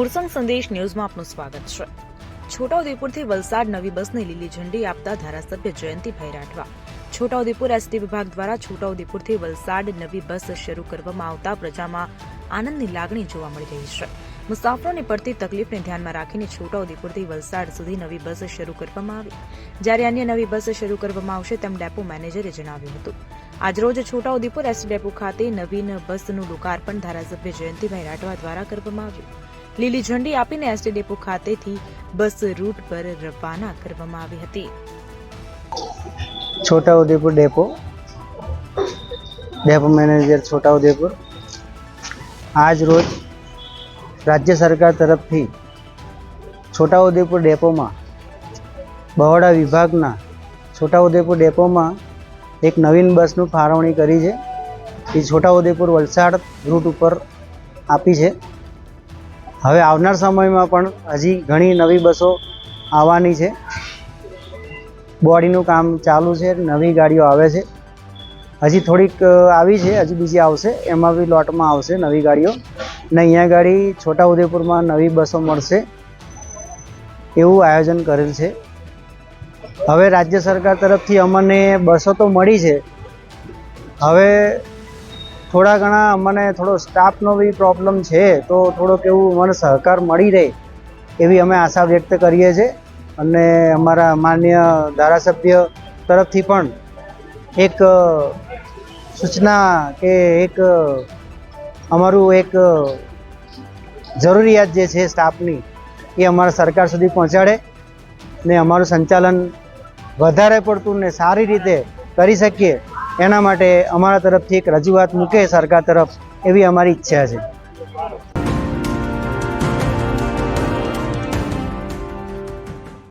ઉરસંગ સંદેશ ન્યૂઝમાં આપનું સ્વાગત છે। છોટાઉદેપુરથી વલસાડ નવી બસને લીલી ઝંડી આપતા ધારાસભ્ય જયંતિભાઈ રાઠવા। છોટાઉદેપુર એસટી વિભાગ દ્વારા છોટાઉદેપુરથી વલસાડ નવી બસ શરૂ કરવામાં આવતા પ્રજામાં આનંદની લાગણી જોવા મળી રહી છે। મુસાફરોને પડતી તકલીફને ધ્યાનમાં રાખીને છોટાઉદેપુરથી વલસાડ સુધી નવી બસ શરૂ કરવામાં આવી, જ્યારે અન્ય નવી બસ શરૂ કરવામાં આવશે તેમ ડેપો મેનેજરે જણાવ્યું હતું। આજરોજ છોટાઉદેપુર એસટી ડેપો ખાતે નવીન બસનું લોકાર્પણ ધારાસભ્ય જયંતિભાઈ રાઠવા દ્વારા કરવામાં આવ્યું। લીલી ઝંડી આપીને એસટી ડેપો ખાતેથી બસ રૂટ પર રવાના કરવામાં આવી હતી। छोटाउदेपुर डेपो मैनेजर छोटाउदेपुर आज रोज राज्य सरकार तरफ थी छोटाउदेपुर डेपो में बहोड़ा विभागना छोटाउदेपुर डेपो में एक नवीन बसनु फाळवणी करी छे। ए छोटाउदेपुर वलसाड रूट पर आपी छे। हवे आवनार समय में पण हजी घणी नवी बसों आववानी छे। बॉडीનું કામ ચાલુ છે, નવી ગાડીઓ આવે છે, હજી થોડીક આવી છે, હજી બીજી આવશે, એમાં બી લોટમાં આવશે નવી ગાડીઓ ને અહીંયા ગાડી છોટાઉદેપુરમાં નવી બસો મળશે એવું આયોજન કરેલ છે। હવે રાજ્ય સરકાર તરફથી અમને બસો તો મળી છે, હવે થોડા ઘણા અમને થોડો સ્ટાફનો બી પ્રોબ્લેમ છે, તો થોડોક એવું મને સહકાર મળી રહે એવી અમે આશા વ્યક્ત કરીએ છીએ। અને અમારા માન્ય ધારાસભ્ય તરફથી પણ એક સૂચના કે એક અમારું એક જરૂરિયાત જે છે સ્ટાફની એ અમારા સરકાર સુધી પહોંચાડે ને અમારું સંચાલન વધારે પડતું ને સારી રીતે કરી શકીએ એના માટે અમારા તરફથી એક રજૂઆત મૂકે સરકાર તરફ એવી અમારી ઈચ્છા છે।